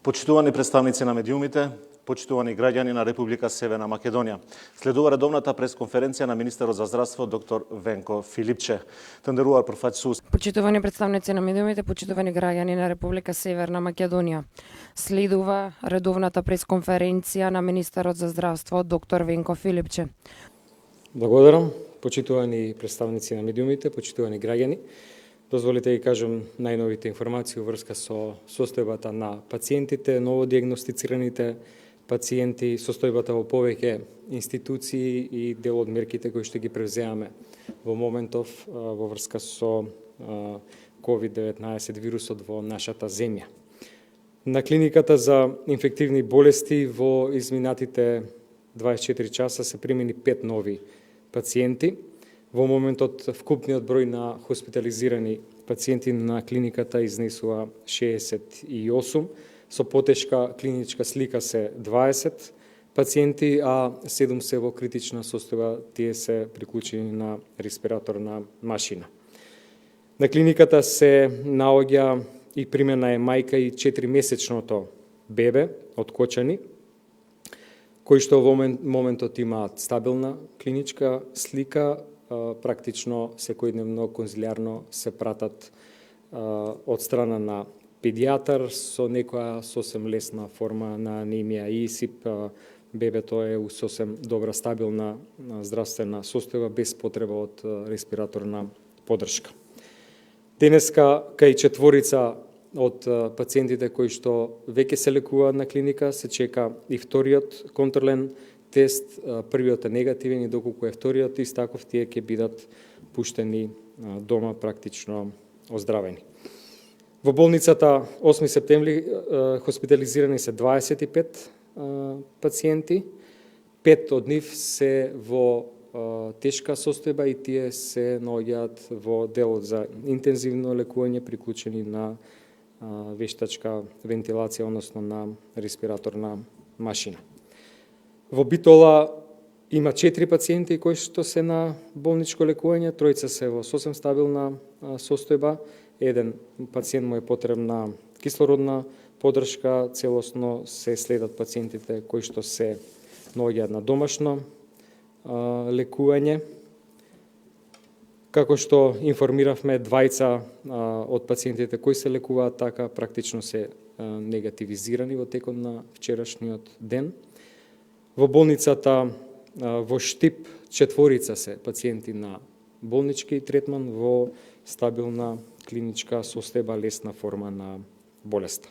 Почитувани представници на медиумите, почитувани граѓани на Република Северна Македонија. Следува редовната пресконференција на министерот за здравство доктор Венко Филипче. Тендерувар професор. Почитувани представници на медиумите, почитувани граѓани на Република Северна Македонија. Следува редовната пресконференција на министерот за здравство доктор Венко Филипче. Благодарам, почитувани представници на медиумите, почитувани граѓани. Дозволите да кажам најновите информации врска со состојбата на пациентите, новодиагностицираните пациенти, состојбата во повеќе институции и дел од мерките кои што ги превземаме во моментов во врска со COVID-19 вирусот во нашата земја. На клиниката за инфективни болести во изминатите 24 часа се примени 5 нови пациенти. Во моментот вкупниот број на хоспитализирани пациенти на клиниката изнесува 68, со потешка клиничка слика се 20 пациенти, а 7 се во критична состојба, тие се приклучени на респираторна машина. На клиниката се наоѓа и примена е мајка и 4-месечното бебе од Кочани, кои што во моментот имаат стабилна клиничка слика, практично секојдневно конзилиарно се пратат од страна на педијатар со некоја сосем лесна форма на анемија и ИСИП. Бебето е у сосем добра стабилна здравствена состојба без потреба од респираторна подршка. Денеска кај четворица од пациентите кои што веќе се лекуваат на клиника се чека и вториот контролен тест, првиот е негативен и доколку е вториот истаков, тие ќе бидат пуштени дома практично оздравени. Во болницата 8 септември хоспитализирани се 25 пациенти, 5 од нив се во тешка состојба и тие се наоѓаат во делот за интензивно лекување приклучени на вештачка вентилација, односно на респираторна машина. Во Битола има 4 пациенти кои што се на болничко лекување, тројца се во сосем стабилна состојба, еден пациент му е потребна кислородна подршка, целосно се следат пациентите кои што се наоѓаат на домашно лекување. Како што информиравме, двајца од пациентите кои се лекуваат така практично се негативизирани во текот на вчерашниот ден. Во болницата во Штип четворица се пациенти на болнички третман во стабилна клиничка состојба, лесна форма на болеста.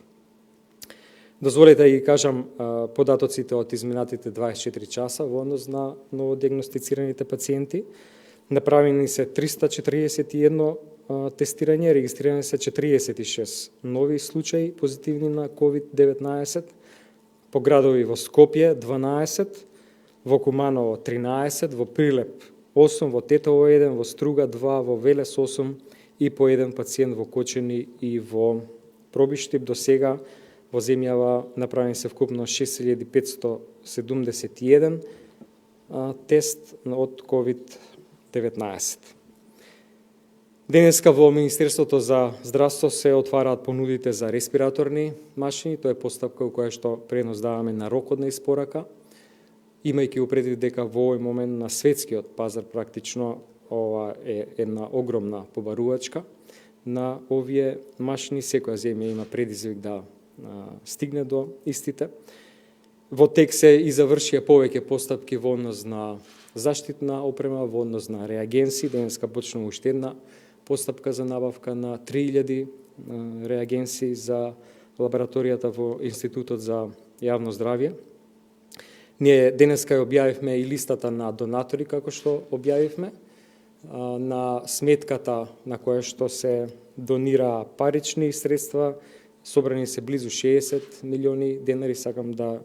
Дозволете да ги кажам податоците од изминатите 24 часа во однос на новодиагностицираните пациенти. Направени се 341 тестирање, регистрирани се 46 нови случаи позитивни на COVID-19, по градови во Скопје 12, во Куманово 13, во Прилеп 8, во Тетово 1, во Струга 2, во Велес 8 и по еден пациент во Кочани и во Пробиштип. До сега во земјава направени се вкупно 6571 тест од COVID-19. Денеска во Министерството за здравство се отвараат понудите за респираторни машини. Тоа е постапка која што пренос даваме на рокот на испорака, имајќи го предвид дека во овој момент на светскиот пазар практично ова е една огромна побарувачка на овие машини. Секоја земја има предизвик да стигне до истите. Во тек се и завршија повеќе постапки во однос на заштитна опрема, во однос на реагенси. Денеска почнува уште една постапка за набавка на 3000 реагенси за лабораторијата во Институтот за јавно здравје. Ние денеска објавивме и листата на донатори, како што објавивме, на сметката на која што се донира парични средства, собрани се близу 60 милиони денари. Сакам да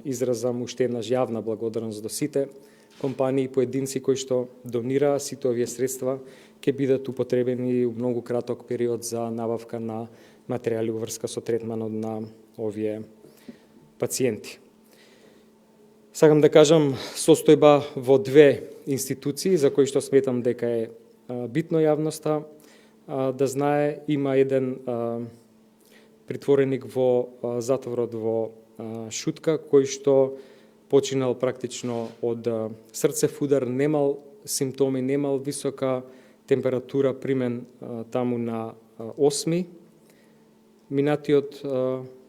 изразам уште еднаш јавна благодарност до сите компании и поединци кои што донираа. Сите овие средства ќе бидат употребени у многу краток период за набавка на материјали во врска со третманот на овие пациенти. Сакам да кажам состојба во две институции за кои што сметам дека е битно јавноста да знае. Има еден притвореник во затворот во Шутка, кој што починал практично од срцев удар, немал симптоми, немал висока температура, примен таму на 8 минатиот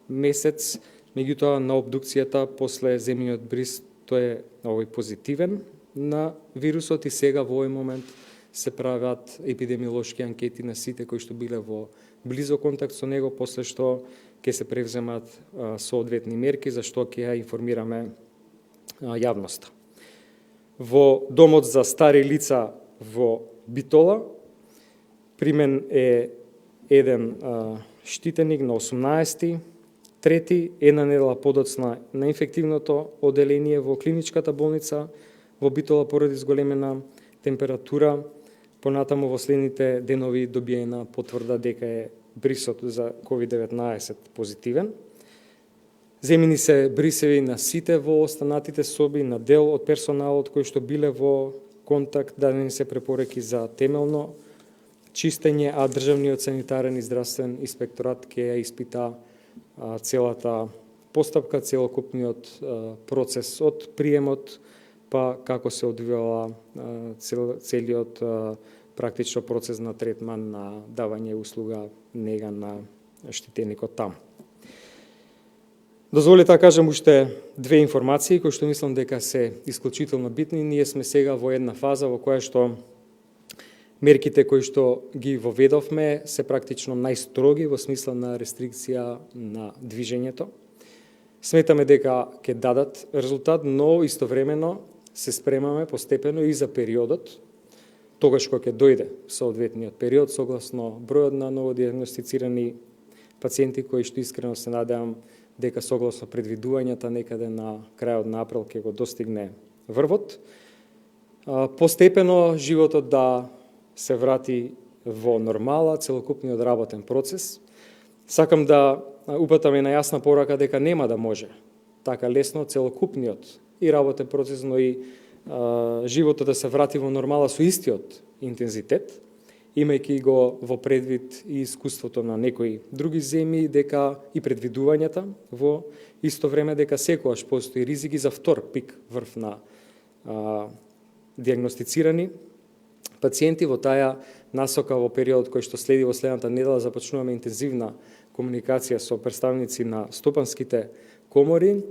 месец, меѓутоа на обдукцијата после земјиот бриз тој е позитивен на вирусот и сега во овој момент се прават епидемиолошки анкети на сите кои што биле во близо контакт со него, после што ќе се превземат соодветни мерки за што ќе ја информираме јавноста. Во домот за стари лица во Битола примен е еден штитеник на 18-ти, една недела подоцна на инфективното оделение во клиничката болница во Битола поради зголемена температура. Понатаму во следните денови добиена потврда дека е брисот за COVID-19 позитивен. Земени се брисеви на сите во останатите соби, на дел од персоналот кои што биле во контакт, дадени се препореки за темелно чистење, а Државниот санитарен и здравствен инспекторат ќе ја испита целата постапка, целокупниот процес од приемот, па како се одвивала целиот практично процес на третман на давање услуга нега на штитеникот таму. Дозволете да кажам уште две информации кои што мислам дека се исклучително битни. Ние сме сега во една фаза во која што мерките кои што ги воведовме се практично најстроги во смисла на рестрикција на движењето. Сметаме дека ќе дадат резултат, но истовремено се спремаме постепено и за периодот, тогаш кога ќе дојде соодветниот период, согласно бројот на новодиагностицирани пациенти кои што искрено се надевам дека согласно предвидувањата некаде на крајот на април ќе го достигне врвот. Постепено животот да се врати во нормала, целокупниот работен процес. Сакам да упатаме на јасна порака дека нема да може така лесно целокупниот и работен процес, но и животот да се врати во нормала со истиот интензитет, имајќи го во предвид и искуството на некои други земји, дека и предвидувањата во исто време дека секогаш постои ризики за втор пик врв на диагностицирани пациенти. Во таа насока во период кој што следи во следната недела започнуваме интензивна комуникација со представници на стопанските комори,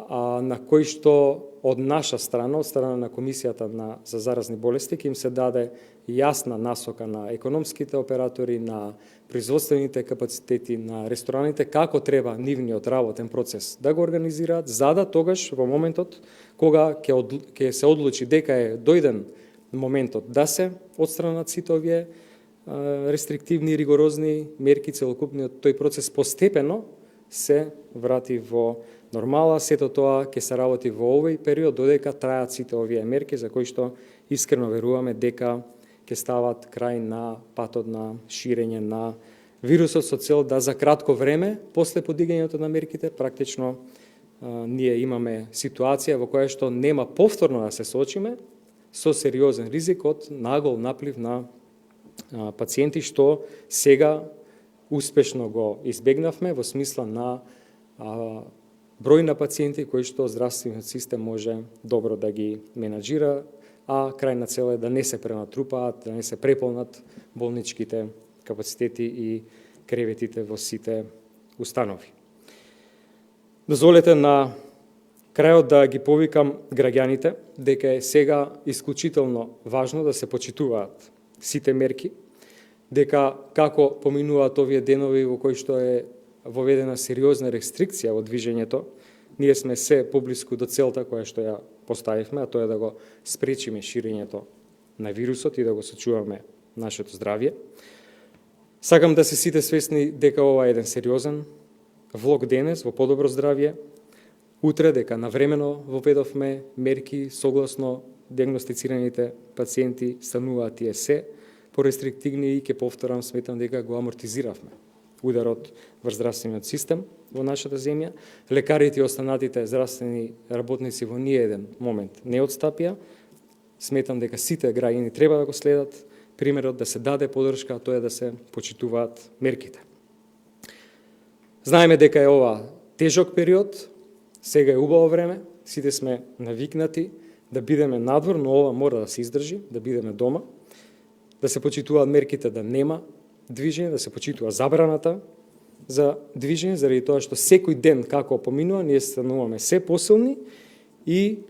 на кои што од наша страна, од страна на Комисијата за заразни болести, ќе им се даде јасна насока на економските оператори, на производствените капацитети, на рестораните, како треба нивниот работен процес да го организираат, за да тогаш во моментот кога ќе се одлучи дека е дојден моментот да се отстранат сите овие рестриктивни и ригорозни мерки, целокупниот тој процес постепено се врати во нормала. Сето тоа ќе се работи во овој период додека трајат сите овие мерки за кои што искрено веруваме дека ќе стават крај на патот на ширење на вирусот со цел да за кратко време после подигањето на мерките практично ние имаме ситуација во која што нема повторно да се соочиме со сериозен ризик од нагол наплив на пациенти, што сега успешно го избегнавме во смисла на број на пациенти кои што здравствениот систем може добро да ги менаџира, а крајна цел е да не се пренатрупаат, да не се преполнат болничките капацитети и креветите во сите установи. Дозволете на крајот да ги повикам граѓаните дека е сега исклучително важно да се почитуваат сите мерки, дека како поминуваат овие денови во кои што е воведена сериозна рестрикција во движењето, ние сме се поблиску до целта која што ја поставивме, а тоа е да го спречиме ширењето на вирусот и да го сочуваме нашето здравје. Сакам да се сите свесни дека ова е еден сериозен влог денес во подобро здравје, утре дека навремено воведовме мерки согласно диагностицираните пациенти стануваат тие се порестриктивни и ќе повторам, сметам дека го амортизиравме ударот врз здравствениот систем во нашата земја. Лекарите и останатите здравствени работници во ниеден момент не отстапија. Сметам дека сите граѓани треба да го следат примерот, да се даде поддршка, а тоа е да се почитуваат мерките. Знаеме дека е ова тежок период, сега е убаво време, сите сме навикнати да бидеме надвор, но ова мора да се издржи, да бидеме дома, да се почитуваат мерките да нема движење, да се почитува забраната за движење, заради тоа што секој ден како поминува, ние стануваме се посилни и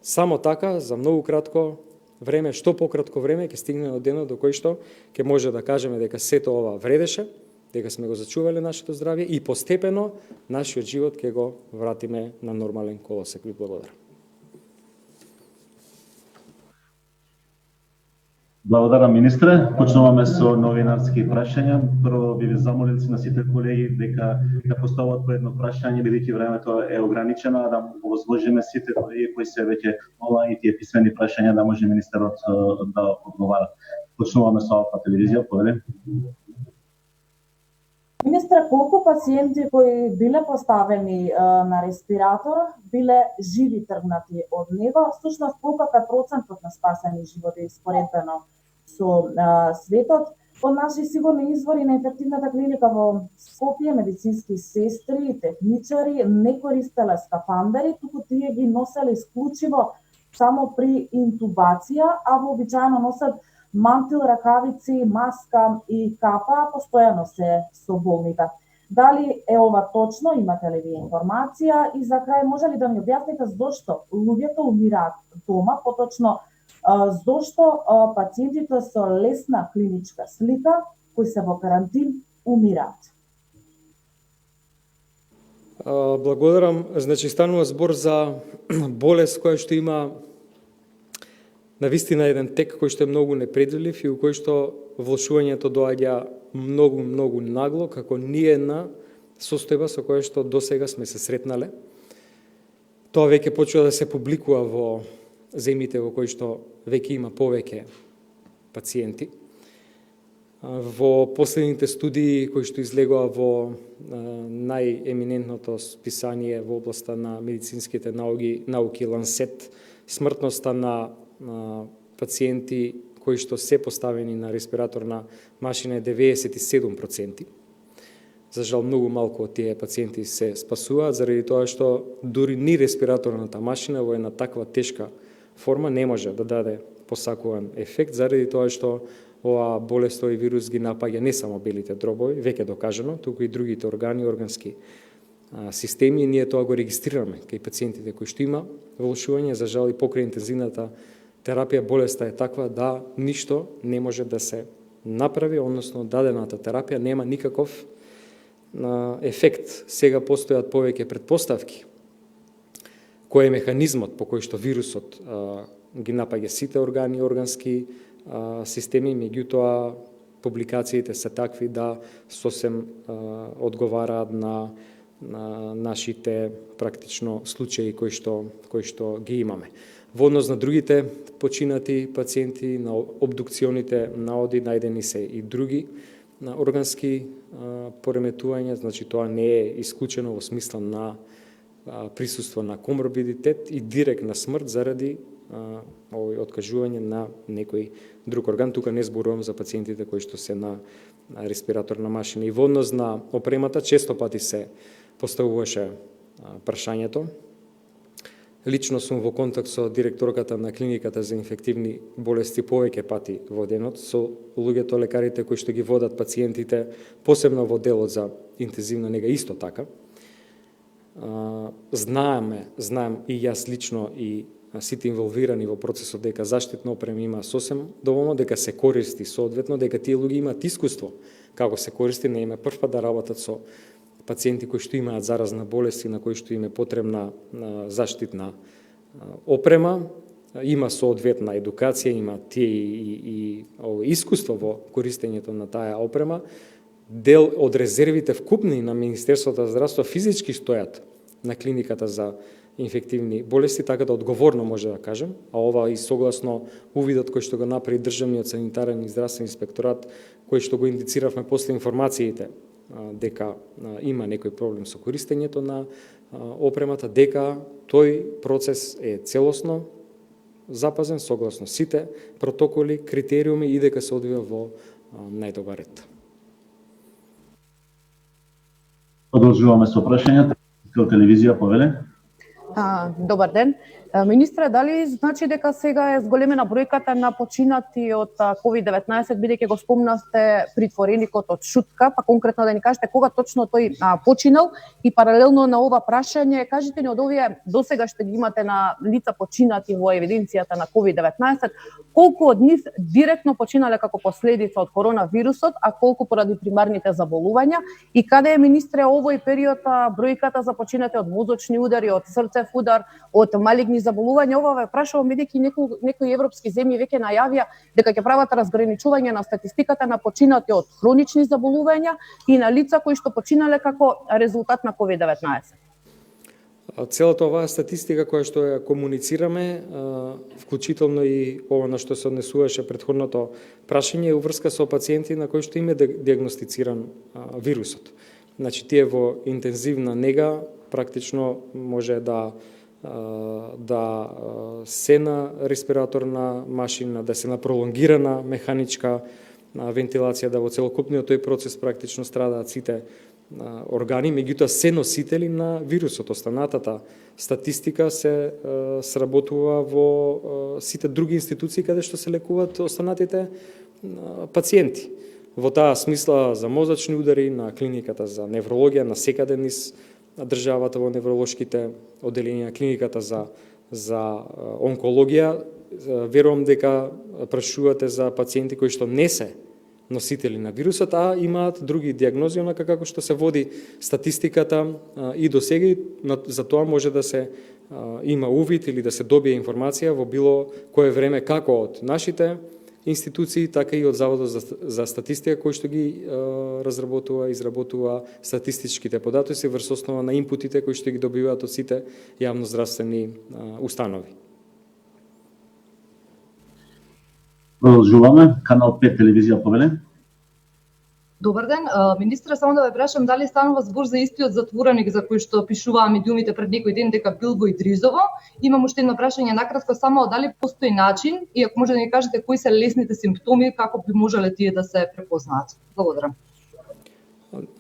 само така за многу кратко време, што пократко време ќе стигне до денот до кој што ќе може да кажеме дека сето ова вредеше, дека сме го зачувале нашето здравје и постепено нашиот живот ќе го вратиме на нормален колосек. Ви благодарам. Благодарам, министре. Почнуваме со новинарски прашања. Прво би ви замолил на сите колеги дека да постават по едно прашање, бидејќи времето е ограничено, а да го возложиме сите колеги кои се веќе онлайн и тие писмени прашања да може министерот да одговара. Почнуваме со Алфа телевизија, повели. Министре, колку пациенти кои биле поставени на респиратор, биле живи тргнати од него? Всушност, колку е процентот на спасени животи споредбено со светот? Од наши сигурни извори на инфективната клиника во Скопје, медицински сестри и техничари не користеле скафандери, туку тие ги носеле исклучиво само при интубација, а вообичаено носат мантил, ракавици, маска и капа, постојано се со болните. Дали е ова точно, имате ли ви информација? И за крај, може ли да ми објасните зошто луѓето умираат дома, поточно зошто пациентите со лесна клиничка слика, кои се во карантин, умираат? Благодарам. Значи, станува збор за болест која што има навистина еден тек кој што е многу непредвидлив и у кој што влошувањето доаѓа многу нагло, како ниедна состојба со која што досега сме се сретнале. Тоа веќе почува да се публикува во земјите во кои што веќе има повеќе пациенти. Во последните студии кои што излегоа во најеминентното списание во областа на медицинските науки Лансет, смртноста на пациенти кои што се поставени на респираторна машина е 97%. За жал, многу малку од тие пациенти се спасуваат, заради тоа што дури ни респираторната машина во една таква тешка форма не може да даде посакуван ефект, заради тоа што ова болест, овој вирус ги напаѓа не само белите дробови, веќе докажано, туку и другите органи, органски системи, и ние тоа го регистрираме кај пациентите кои што има влошување. За жал, и покрај интензивната терапија болеста е таква да ништо не може да се направи, односно дадената терапија нема никаков ефект. Сега постојат повеќе претпоставки. Кој е механизмот по кој што вирусот ги напаѓа сите органи, органски системи, меѓутоа публикациите се такви да сосем одговараат на нашите практично случаи кои што ги имаме. Во однос на другите починати пациенти, на обдукционите наоди, најдени се и други органски пореметувања, значи тоа не е исклучено во смисла на присуство на коморбидитет и директна смрт заради овој откажување на некој друг орган. Тука не зборувам за пациентите кои што се на респираторна машина. И во однос на опремата често пати се поставуваше прашањето. Лично сум во контакт со директорката на клиниката за инфективни болести повеќе пати во денот, со луѓето, лекарите кои што ги водат пациентите, посебно во делот за интензивна нега исто така. Знаем и јас лично и сите инволвирани во процесот дека заштитна опрема има сосем доволно, дека се користи соодветно, дека тие луѓе имаат искуство како се користи, не име прв пат да работат со пациенти кои што имаат заразна болест и на кои што им е потребна заштитна опрема, има соодветна едукација, има тие и искуство во користењето на таа опрема. Дел од резервите вкупни на Министерството за здравство физички стојат на клиниката за инфективни болести, така да одговорно може да кажем, а ова и согласно увидот кој што го направи Државниот санитарен и здравствен инспекторат, кој што го индициравме после информациите дека има некој проблем со користењето на опремата, дека тој процес е целосно запазен согласно сите протоколи, критериуми и дека се одвива во најдобар ред. Продолжуваме со прашањата. Телевизија повеле. Добар ден. Министре, дали значи дека сега е зголемена бројката на починати од COVID-19, бидејќи го спомнавте притвореникот од Шутка, па конкретно да ни кажете кога точно тој починал и паралелно на ова прашање, кажете ни од овие досега што ги имате на лица починати во евиденцијата на COVID-19, колку од нив директно починале како последица од коронавирусот, а колку поради примарните заболувања и каде е, министре, овој период бројката за починати од мозочни удари, од срцев удар, од малигни заболувања? Ова ве прашувам бидејќи некои европски земји веќе најавија дека ќе прават разграничување на статистиката на починати од хронични заболувања и на лица кои што починале како резултат на COVID-19. Целата оваа статистика која што ја комуницираме, вклучително и ова на што се однесуваше претходното прашање, е уврска со пациенти на кои што им е диагностициран вирусот. Значи, тие во интензивна нега практично може да се на респираторна машина, да се на пролонгирана механичка вентилација, да во целокупниот тој процес практично страдаат сите органи, меѓутоа се носители на вирусот. Останатата статистика се сработува во сите други институции каде што се лекуваат останатите пациенти. Во таа смисла за мозочни удари, на клиниката за неврологија, на секаде низ државата во невролошките одделенија, клиниката за онкологија, верувам дека прашувате за пациенти кои што не се носители на вирусот, а имаат други диагнози, онака како што се води статистиката и до сега, за тоа може да се има увид или да се добие информација во било кое време, како од нашите институции, така и од Заводот за статистика, кој што ги разработува, изработува статистичките податоци врз основа на инпутите кои што ги добиваат од сите јавноздравствени установи. Продолжуваме. Канал 5 телевизија повеле. Добар ден, министре, само да ве прашам дали станува збор за истиот затвореник за кој што пишуваа медиумите пред некој ден дека бил во Идризово. Имам уште едно прашање накратко, само дали постои начин и ако може да ни кажете кои се лесните симптоми, како би можеле тие да се препознаат. Благодарам.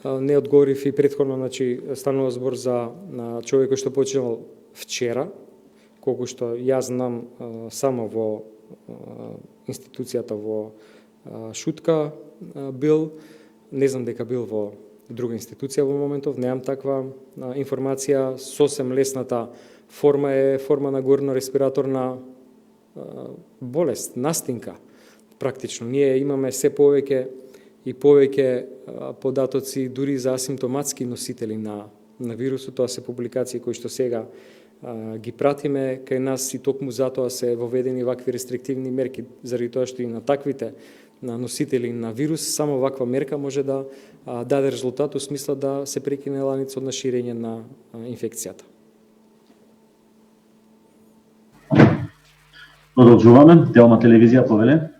Не одговорив и претходно, значи станува збор за човек кој што починал вчера, колку што јас знам само во институцијата во Шутка бил. Не знам дека бил во друга институција во моментов, немам таква информација. Сосем лесната форма е форма на горно-респираторна болест, настинка. Практично, ние имаме се повеќе и повеќе податоци дури за асимптоматски носители на вирусот. Тоа се публикации кои што сега ги пратиме кај нас и токму затоа се воведени вакви рестриктивни мерки, заради тоа што и на таквите на носители на вирус, само ваква мерка може да даде резултат у смисла да се прекине ланицот на ширење на инфекцијата. Продолжуваме. Телма телевизија повеле.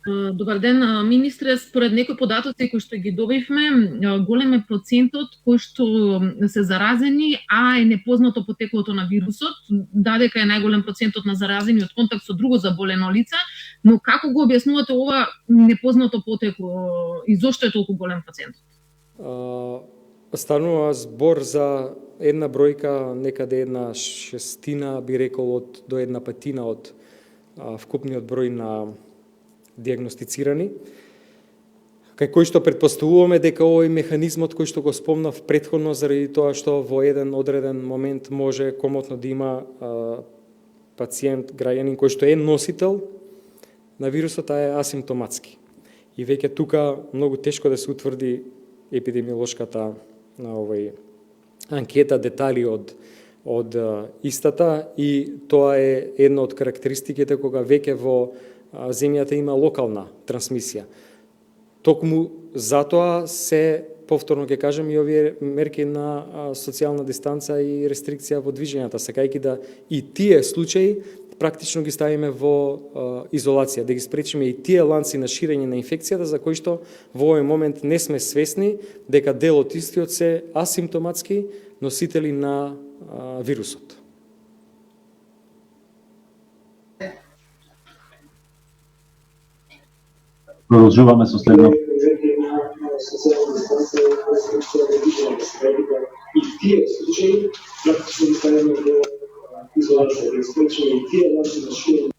Добар ден, министре, според некои податоци кои што ги добивме, голем е процентот кои што се заразени, а е непознато потеклото на вирусот, дадека е најголем процентот на заразени од контакт со друго заболено лице, но како го објаснувате ова непознато потекло и зошто е толку голем процентот? Станува збор за една бројка, некаде една шестина, би рекол, до една петина од вкупниот број на диагностицирани, кај кој што предпоставуваме дека овој механизмот кој што го спомнав претходно, заради тоа што во еден одреден момент може комотно да има пациент, граѓанин кој што е носител на вирусот, а е асимптоматски. И веќе тука многу тешко да се утврди епидемиолошката на овој анкета, детали од истата, и тоа е една од карактеристиките кога веќе во земјата има локална трансмисија. Токму затоа се, повторно ќе кажем, и овие мерки на социјална дистанца и рестрикција во движењата, сакајќи да и тие случаи практично ги ставиме во изолација, да ги спречиме и тие ланци на ширење на инфекцијата за кои што во овој момент не сме свесни дека дел од истиот се асимптоматски носители на вирусот. Продолжуваме со следно. социјална дистанца рестрикција да видиме да се предвидат и тие случаи, практично да ставаме до изолација, да испречиме и тие начини на ширење.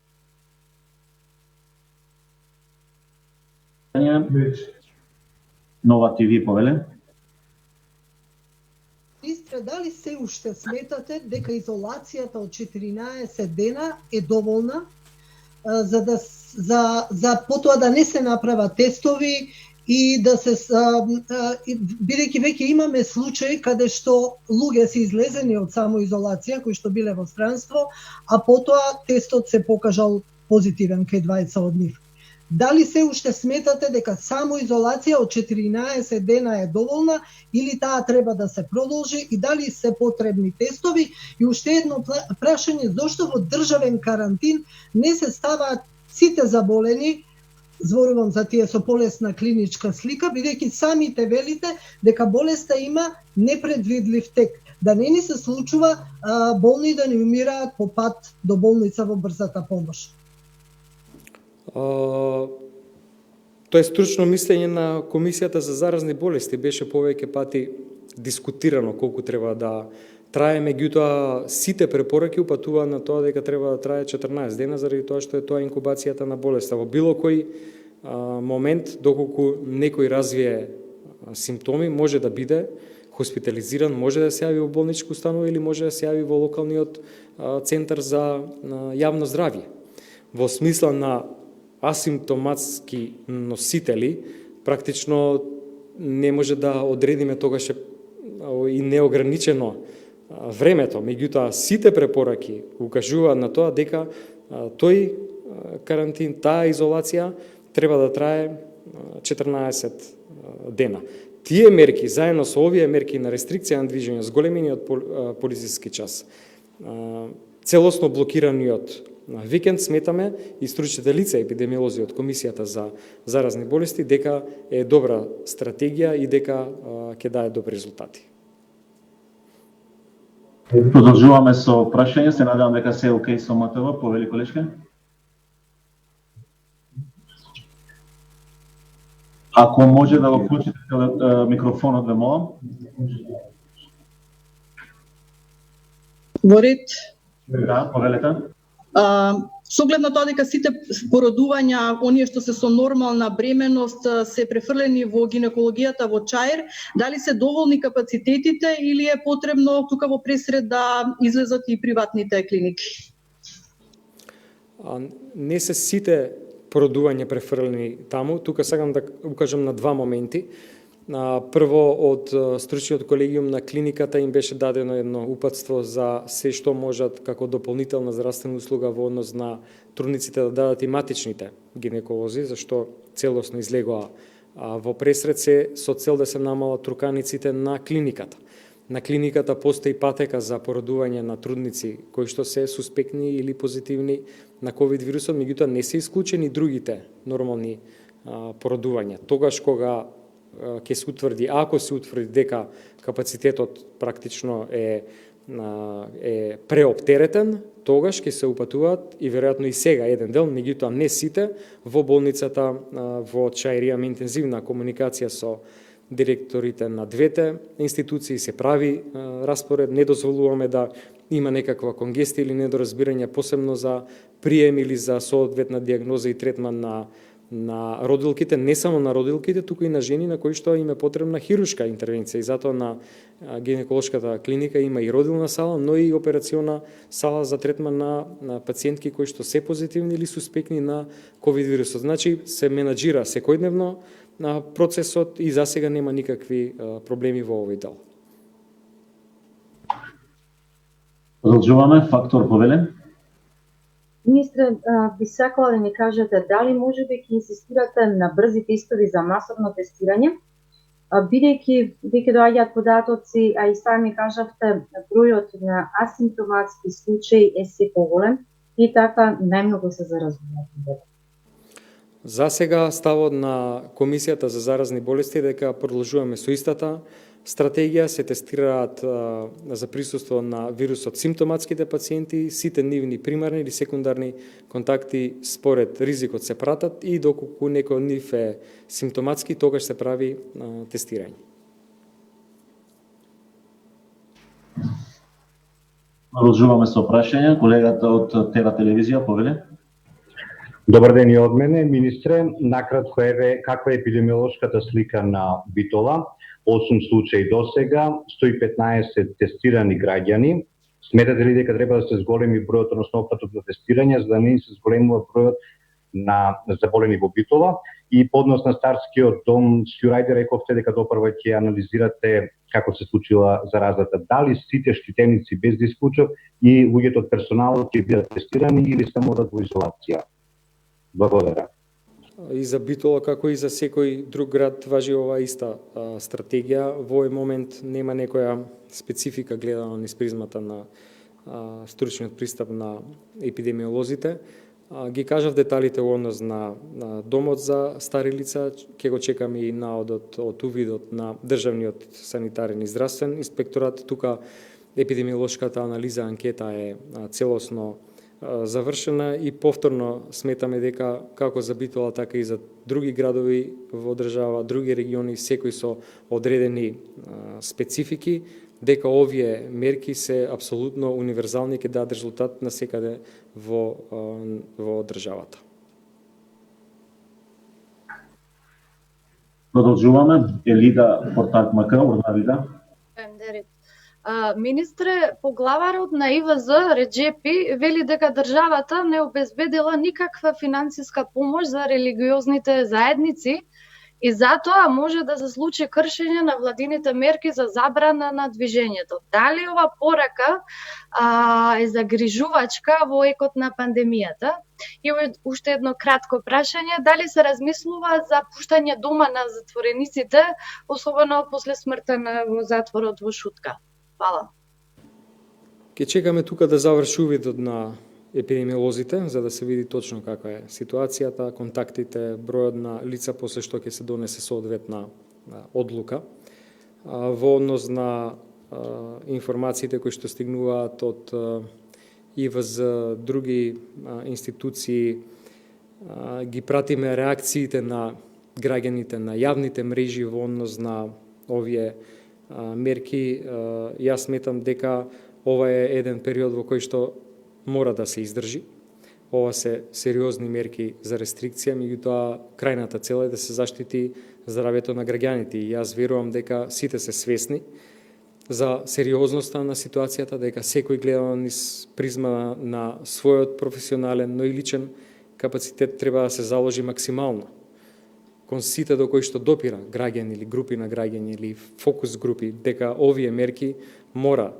Нова ТВ повеле. Министре, дали се уште сметате дека изолацијата од 14 дена е доволна за потоа да не се направат тестови и да се бидејќи веќе имаме случаи каде што луѓе се излезени од самоизолација кои што биле во странство, а потоа тестот се покажал позитивен кај двајца од нив. Дали се уште сметате дека самоизолација од 14 дена е доволна или таа треба да се продолжи и дали се потребни тестови? И уште едно прашање, зошто во државен карантин не се ставаат сите заболени, зборувам за тие со полесна клиничка слика, бидејќи самите велите дека болеста има непредвидлив тек, да не ни се случува болни да не умираат по пат до болница во брзата помош. Тоа е стручно мислење на Комисијата за заразни болести, беше повеќе пати дискутирано колку треба да трае, меѓутоа сите препораки упатуваат на тоа дека треба да трае 14 дена заради тоа што е тоа инкубацијата на болеста. Во било кој момент, доколку некој развие симптоми, може да биде хоспитализиран, може да се јави во болничка установа или може да се јави во локалниот центар за јавно здравје. Во смисла на асимптоматски носители, практично не може да одредиме тогаш и неограничено времето. Меѓутоа, сите препораки укажуваат на тоа дека тој карантин, таа изолација треба да трае 14 дена. Тие мерки, заедно со овие мерки на рестрикција на движење, зголемениот полициски час, целосно блокираниот викенд, сметаме и стручните лица епидемиолози од Комисијата за заразни болести дека е добра стратегија и дека ќе даде добри резултати. Продолжуваме со прашање, се надевам дека се окей со МТВ, повели колешка. Ако може да го вклучите микрофонот, ве молам. Во ред. Да, повелете. Со оглед на тоа дека сите породувања, оние што се со нормална бременост, се префрлени во гинекологијата во Чаир, дали се доволни капацитетите или е потребно тука во Пресред да излезат и приватните клиники? Не се сите породувања префрлени таму, тука сакам да укажам на два моменти. Прво, од стручниот колегиум на клиниката им беше дадено едно упатство за се што можат како дополнителна здравствена услуга во однос на трудниците да дадат и матичните гинеколози, зашто целосно излегоа во Пресред се со цел да се намалат труканиците на клиниката. На клиниката постои патека за породување на трудници кои што се суспектни или позитивни на ковид вирусот, меѓутоа не се исклучени другите нормални породувања. Тогаш кога ќе се утврди, ако се утврди дека капацитетот практично е преоптеретен, тогаш ќе се упатуваат и веројатно и сега еден дел, меѓутоа не сите, во болницата во Чаир. Имаме интензивна комуникација со директорите на двете институции, се прави распоред, не дозволуваме да има некаква конгестија или недоразбирање, посебно за прием или за соодветна диагноза и третман на родилките, не само на родилките, туку и на жени на кои што им е потребна хируршка интервенција. И затоа на гинеколошката клиника има и родилна сала, но и операциона сала за третман на пациентки кои што се позитивни или суспектни на ковид вирусот. Значи се менаџира секојдневно на процесот и засега нема никакви проблеми во овој дел. Продолжуваме, фактор повеле. Министре, би сакала да ни кажете дали може би ќе инсистирате на брзи тестови за масовно тестирање, бидејќи веќе доаѓаат податоци, а и сами кажавте, бројот на асимптоматски случаи е се поголем и така најмногу се заразуваат. За сега ставот на Комисијата за заразни болести дека продолжуваме со истата стратегија се тестираат за присуство на вирусот симптоматските пациенти, сите нивни примарни или секундарни контакти според ризикот се пратат и доколку некој од нив е симптоматски, тогаш се прави тестирање. Продолжуваме со прашања. Колегата од ТВ телевизија, повеле. Добар ден и од мене, министре. Накратко, еве каква е епидемиолошката слика на Битола. 8 случаи до сега, 115 тестирани граѓани. Сметате ли дека треба да се зголеми бројот, односно опфатот за тестирање, за да не се зголемува бројот на заболени во Битола? И по однос на Старскиот дом, Сјурајде рековте дека допрва ќе анализирате како се случила заразата. Дали сите штитеници без дискучок и луѓето од персоналот ќе бидат тестирани или се морат во изолација? Благодарам. И за Битола, како и за секој друг град, важи ова иста стратегија. Во овој момент нема некоја специфика гледано низ призмата на стручниот пристап на епидемиолозите. Ги кажав деталите во однос на домот за стари лица, ќе го чекаме и наодот од увидот на државниот санитарен и здравствен инспекторат. Тука епидемиолошката анализа, анкета е целосно завршена и повторно сметаме дека како за Битола, така и за други градови во држава, други региони, секој со одредени специфики, дека овие мерки се апсолутно универзални и ќе дадат резултат на секаде во државата. Продолжуваме. Елида Портак Мака, Урнавида. Министре, поглаварот на ИВЗ Реджепи вели дека државата не обезбедила никаква финансиска помош за религиозните заедници и затоа може да се случи кршење на владините мерки за забрана на движењето. Дали ова порака е загрижувачка во екот на пандемијата? И уште едно кратко прашање, дали се размислува за пуштање дома на затворениците, особено после смртта во затворот во Шутка? Фала. Ке чекаме тука да заврши увидот на епидемиолозите, за да се види точно каква е ситуацијата, контактите, бројот на лица после што ќе се донесе соодветна одлука. Во однос на информациите кои што стигнуваат од ИВЗ, други институции, ги пратиме реакциите на граѓаните на јавните мрежи во однос на овие мерки. Јас сметам дека ова е еден период во кој што мора да се издржи. Ова се сериозни мерки за рестрикција, меѓутоа крајната цел е да се заштити здравјето на граѓаните. И јас верувам дека сите се свесни за сериозноста на ситуацијата, дека секој гледа низ призма на својот професионален, но и личен капацитет треба да се заложи максимално кон сите до кои што допира граѓани или групи на граѓани или фокус групи, дека овие мерки мора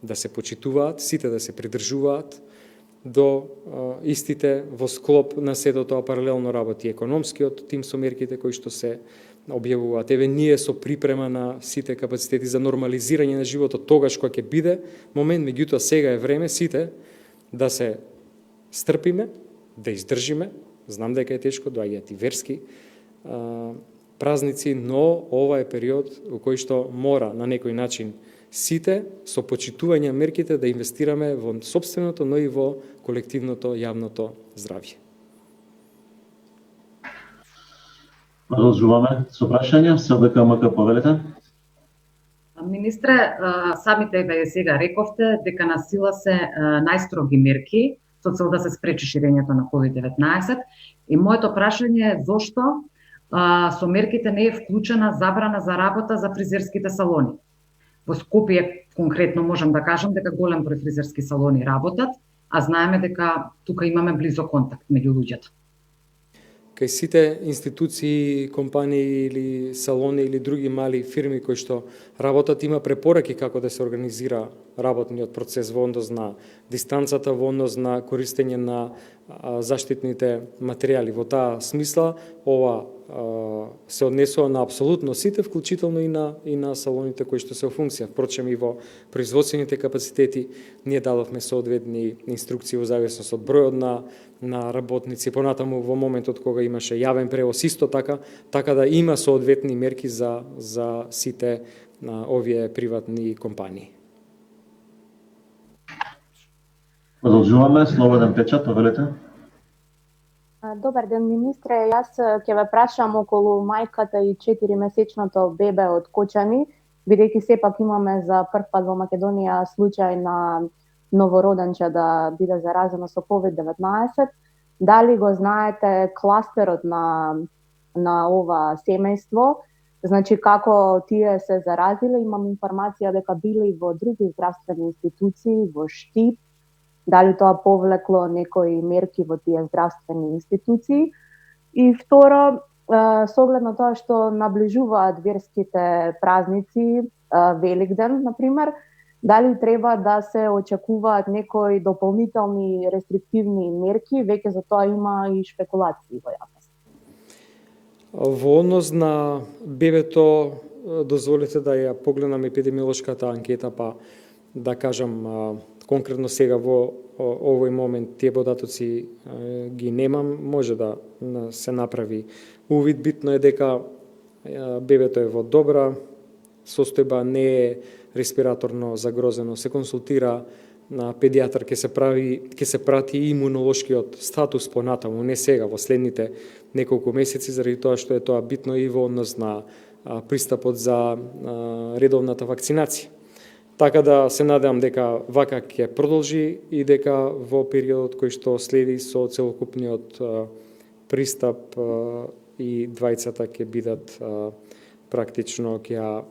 да се почитуваат, сите да се придржуваат до истите во склоп на сето тоа паралелно работи економскиот тим со мерките кои што се објавуваат. Еве ние со припрема на сите капацитети за нормализирање на животот тогаш кога ќе биде момент, меѓутоа сега е време сите да се стрпиме, да издржиме. Знам дека е тешко, доаѓаат и верски празници, но ова е период во кој што мора на некој начин сите со почитување мерките да инвестираме во сопственото, но и во колективното јавното здравје. Продолжуваме со прашања. СБКМК, повелете. Министре, самите ве сега рековте дека на сила се најстроги мерки со цел да се спречи ширењето на COVID-19 и моето прашање е зошто со мерките не е вклучена забрана за работа за фризерските салони. Во Скопје конкретно можам да кажам дека голем број фризерски салони работат, а знаеме дека тука имаме близок контакт меѓу луѓето. Кај сите институции, компании или салони или други мали фирми кои што работат, има препораки како да се организира работниот процес во однос на дистанцата, во однос на користење на заштитните материјали. Во таа смисла ова се однесува на апсолутно сите, вклучително и на салоните кои што се во функција. Впрочем и во производствените капацитети ние дадовме соодветни инструкции во зависност од бројот на работници. Понатаму во моментот кога имаше јавен превоз исто така да има соодветни мерки за сите овие приватни компании. Продолжуваме. Слободен печат, повелете. Добар ден, министре. Јас ќе ве прашам околу мајката и 4-месечното бебе од Кочани, бидејќи сепак имаме за прв пат во Македонија случај на новороденче да биде заразено со COVID-19. Дали го знаете кластерот на ова семејство? Значи како тие се заразиле? Имам информација дека били во други здравствени институции, во Штип. Дали тоа повлекло некои мерки во тие здравствени институции? И второ, со оглед на тоа што наближуваат верските празници, Великден, например, дали треба да се очекуваат некои дополнителни рестриктивни мерки? Веќе за тоа има и шпекулации во јавност. Во однос на бебето, дозволете да ја погледнам епидемиолошката анкета, па да кажам конкретно сега во овој момент тие податоци ги немам, може да се направи увид. Битно е дека бебето е во добра состојба, не е респираторно загрозено, се консултира на педијатар, ќе се прати имунолошкиот статус понатаму, не сега, во следните неколку месеци, заради тоа што е тоа битно и во однос на пристапот за редовната вакцинација. Така да се надевам дека вака ќе продолжи и дека во периодот кој што следи со целокупниот пристап и двајцата ќе бидат практично ќе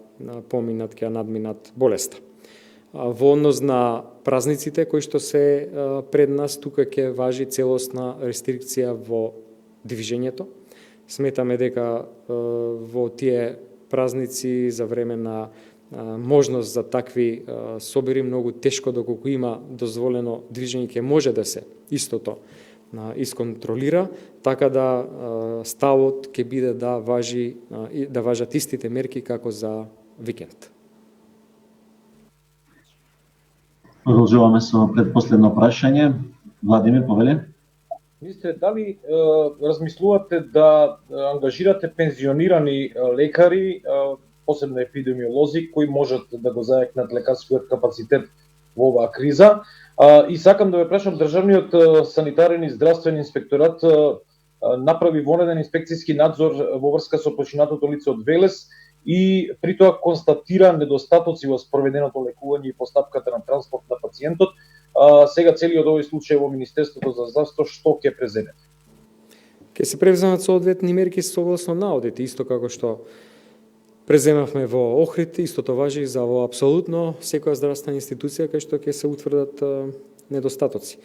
поминат, ќе надминат болеста. Во однос на празниците кои што се пред нас, тука ќе важи целосна рестрикција во движењето. Сметаме дека во тие празници за време на можност за такви собери многу тешко, доколку има дозволено движење, ќе може да се истото исконтролира, така да ставот ќе биде да важат истите мерки како за викенд. Продолжуваме со предпоследно прашање. Владимир, повеле. Министре, дали размислувате да ангажирате пензионирани лекари, посебно епидемиолози, кои можат да го зајакнат лекарскиот капацитет во оваа криза? И сакам да ве прашам, Државниот санитарен и здравствен инспекторат направи вонреден инспекцијски надзор во врска со починатото лице од Велес и при тоа констатира недостатоци во спроведеното лекување и постапката на транспорт на пациентот. Сега целиот овој случај во Министерството за здравство, што ќе преземете? Ќе се превземат соодветни мерки согласно наодите, исто како што преземавме во Охрид, истото важи за во апсолутно секоја здравствена институција кај што ќе се утврдат недостатоци.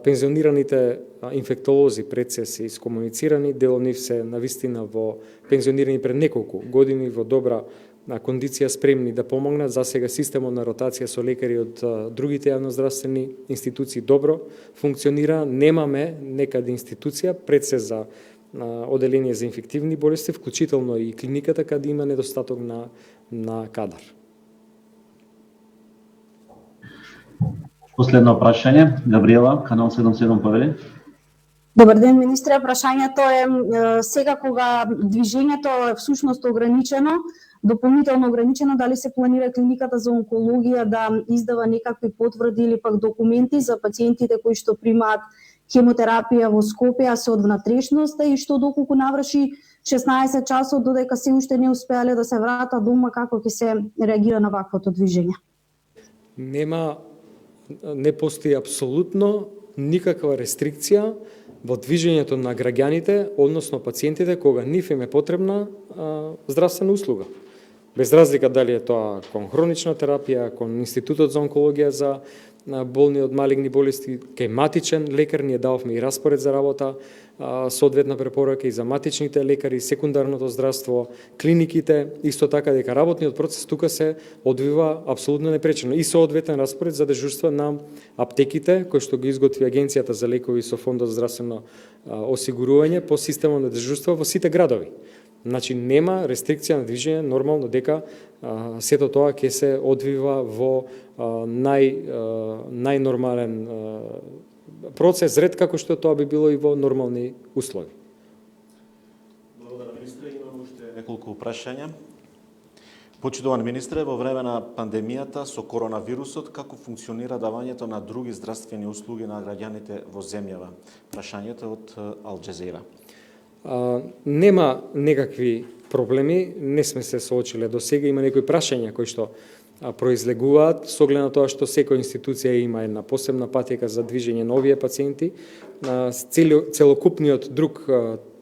Пензионираните инфектолози пред се искомуницирани, дел од нив се навистина во пензионирани пред неколку години во добра кондиција, спремни да помогнат. За сега системот на ротација со лекари од другите јавноздравствени институции добро функционира. Немаме некаде институција пред се за оделение за инфективни болести, вклучително и клиниката каде има недостаток на кадар. Последно прашање, Габриела, канал 77, повели. Добар ден, министре. Прашањето е сега кога движењето е всушност ограничено, дополнително ограничено, дали се планира клиниката за онкологија да издава некакви потврди или пак документи за пациентите кои што примаат хемотерапија во Скопје, а се од внатрешноста, и што доколку наврши 16 часот додека се уште не успеале да се вратат дома, како ќе се реагира на ваквото движење? Не постои апсолутно никаква рестрикција во движењето на граѓаните, односно пациентите, кога нив им е потребна здравствена услуга. Без разлика дали е тоа кон хронична терапија, кон Институтот за онкологија за болни од малигни болести, кај матичен лекар ние дававме и распоред за работа, соодветна препорака и за матичните лекари, секундарното здравство, клиниките, исто така дека работниот процес тука се одвива апсолутно непречено и соодветен распоред за дежурства на аптеките, кој што го изготви Агенцијата за лекови со Фондот за здравствено осигурување по системот на дежурства во сите градови. Значи нема рестрикција на движење, нормално дека сето тоа ќе се одвива во најнормален процес, ред како што тоа би било и во нормални услови. Благодарам, министре. Имам уште неколку прашања. Почитуван министре, во време на пандемијата со коронавирусот, како функционира давањето на други здравствени услуги на граѓаните во земјава? Прашањето од Ал Джазира. Нема некакви проблеми, не сме се соочиле до сега, има некои прашања кои што произлегуваат со оглед на тоа што секоја институција има една посебна патека за движење на овие пациенти, целокупниот друг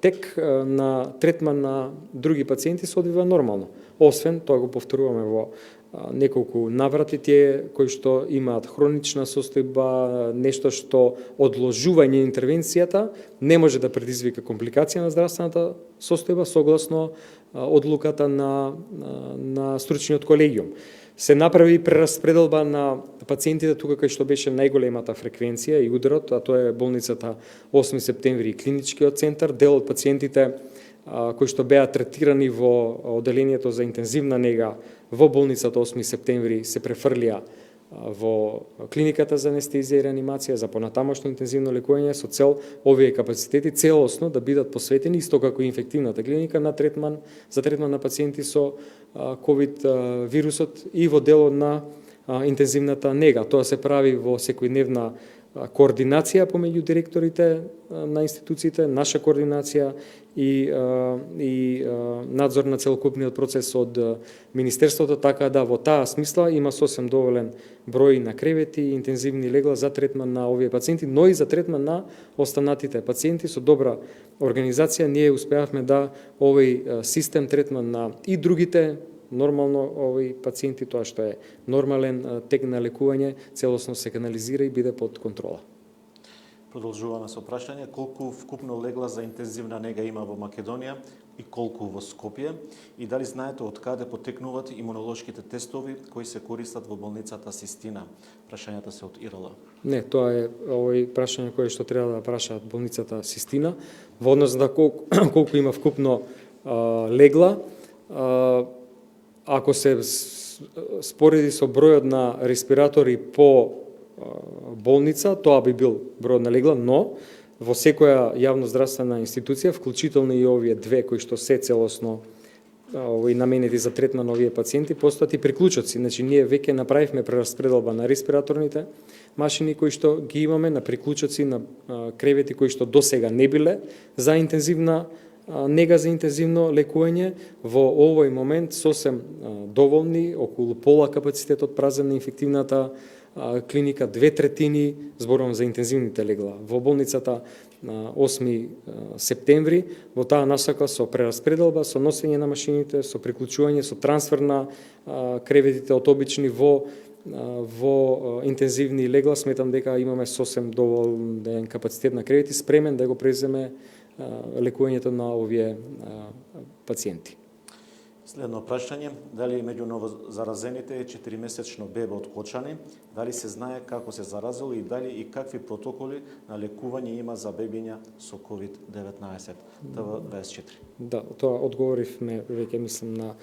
тек на третман на други пациенти се одвива нормално. Освен, тоа го повторуваме во неколку наврати, тие кои што имаат хронична состојба, нешто што одложување интервенцијата не може да предизвика компликација на здравствената состојба согласно одлуката на стручниот колегиум. Се направи прераспределба на пациентите тука кај што беше најголемата фреквенција и ударот, а тоа е болницата 8 септември и клиничкиот центар. Дел од пациентите кои што беа третирани во одделението за интензивна нега во болницата 8 септември се префрлија во клиниката за анестезија и реанимација за понатамошно интензивно лекување со цел овие капацитети целосно да бидат посветени исто како и инфективната клиника на третман на пациенти со ковид вирусот и во делот на интензивната нега. Тоа се прави во секојдневна координација помеѓу директорите на институциите, наша координација и надзор на целокупниот процес од Министерството, така да во таа смисла има сосем доволен број на кревети и интензивни легла за третман на овие пациенти, но и за третман на останатите пациенти. Со добра организација ние успеавме да овој систем третман на и другите нормално овој пациенти, тоа што е нормален тек на лекување, целосно се канализира и биде под контрола. Продолжуваме со прашање колку вкупно легла за интензивна нега има во Македонија и колку во Скопје, и дали знаете од каде потекнуваат имунолошките тестови кои се користат во болницата Систина? Прашањата се од Ирала. Не, тоа е овој прашање кое што треба да прашаат болницата Систина во однос на колку има вкупно легла. Ако се спореди со бројот на респиратори по болница, тоа би бил бројот на легла, но во секоја јавноздравствена институција, вклучително и овие две кои што се целосно наменети за третман на овие пациенти, постојат и приклучоци. Значи, ние веќе направивме прераспределба на респираторните машини кои што ги имаме, на приклучоци, на кревети кои што досега не биле за интензивна нега, за интензивно лекување. Во овој момент сосем доволни, околу пола капацитет од празен на инфективната клиника, 2/3 зборувам за интензивните легла. Во болницата на 8 септември, во таа насока со прераспределба, со носење на машините, со приклучување, со трансфер на креветите од обични во интензивни легла, сметам дека имаме сосем доволен капацитет на кревети, спремен да го преземе лекувањето на овие пациенти. Следно прашање, дали меѓу новозаразените е 4-месечно бебе од Кочани, дали се знае како се заразило и дали и какви протоколи на лекување има за бебиња со COVID-19? ТВ24. Да, тоа одговоривме веќе, мислам, на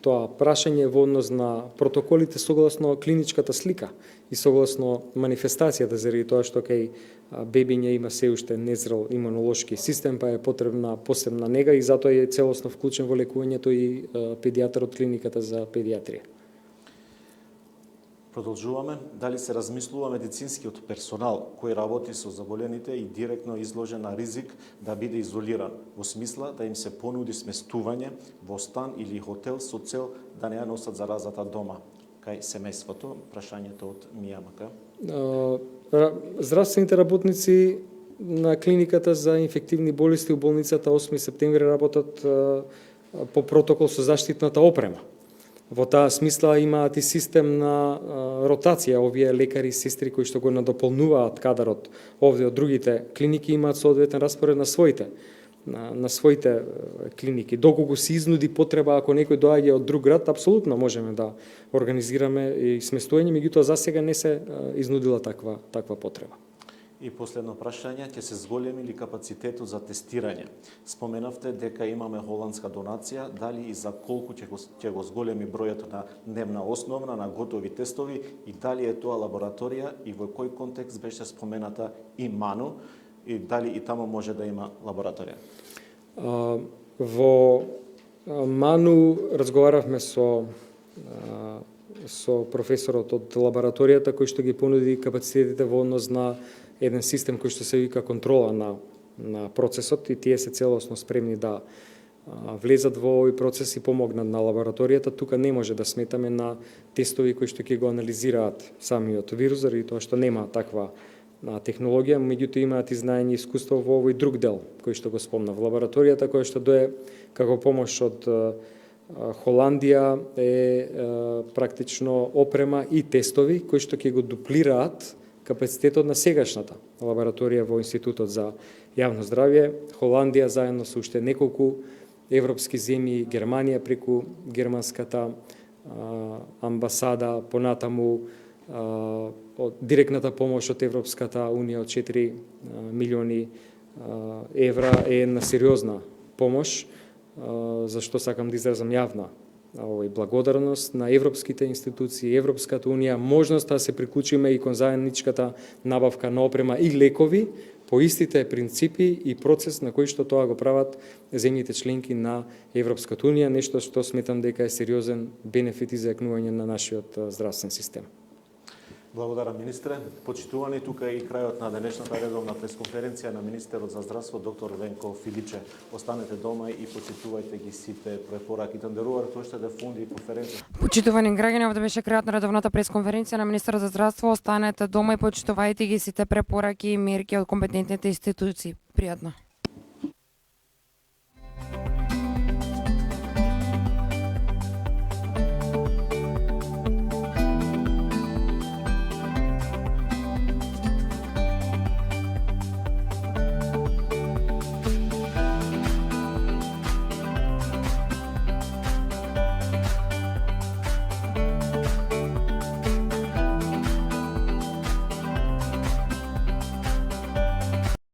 тоа прашање во однос на протоколите согласно клиничката слика и согласно манифестацијата, заради тоа што кај бебиња има се уште незрел имунолошки систем, па е потребна посебна нега и затоа е целосно вклучен во лекувањето и педијатар од клиниката за педијатрија. Продолжуваме. Дали се размислува медицинскиот персонал кој работи со заболените и директно изложен на ризик да биде изолиран, во смисла да им се понуди сместување во стан или хотел со цел да не ја носат заразата дома кај семејството? Прашањето од Мијамака. Здравствените работници на клиниката за инфективни болести у болницата 8 септември работат по протокол со заштитната опрема. Во таа смисла имаат и систем на ротација. Овие лекари и сестри кои што го надополнуваат кадарот овде од другите клиники имаат соодветен распоред на своите клиники. Доколку се изнуди потреба, ако некој доаѓа од друг град, апсолутно можеме да организираме и сместување, меѓутоа за сега не се изнудила таква потреба. И последно прашање, ќе се зголеми ли капацитетот за тестирање? Споменавте дека имаме холандска донација, дали и за колку ќе го зголеми бројот на дневна основна на готови тестови и дали е тоа лабораторија и во кој контекст беше спомената и МАНУ и дали и таму може да има лабораторија? Во Ману разговаравме со професорот од лабораторијата кој што ги понуди капацитетите во однос на еден систем кој што се вика контрола на процесот и тие се целосно спремни да влезат во овој процес и помогнат на лабораторијата. Тука не може да сметаме на тестови кои што ќе го анализираат самиот вирус, заради тоа што нема таква технологија, меѓутоа имаат и знаење и искуство во овој друг дел кој што го спомнав. Лабораторијата која што дое како помош од Холандија е практично опрема и тестови кои што ќе го дуплираат капацитетот на сегашната лабораторија во Институтот за јавно здравје. Холандија заедно со уште неколку европски земји, Германија преку германската амбасада, понатаму од директната помош од Европската унија од 4 милиони евра е една сериозна помош, зашто сакам да изразам јавна благодарност на европските институции, Европската унија, можноста да се приклучиме и кон заедничката набавка на опрема и лекови по истите принципи и процес на кој што тоа го прават земјите членки на Европската унија, нешто што сметам дека е сериозен бенефит и за јакнување на нашиот здравствен систем. Благодарам, министре. Почитувани, тука е и крајот на денешната редовна пресконференција на министерот за здравство доктор Венко Филипче. Останете дома и почитувајте ги сите препораки. Тандерувате уште да фунди конференција. Почитувани граѓани, овде беше крајот на редовната пресконференција на министерот за здравство. Останете дома и почитувајте ги сите препораки и мерки од компетентните институции. Пријатно.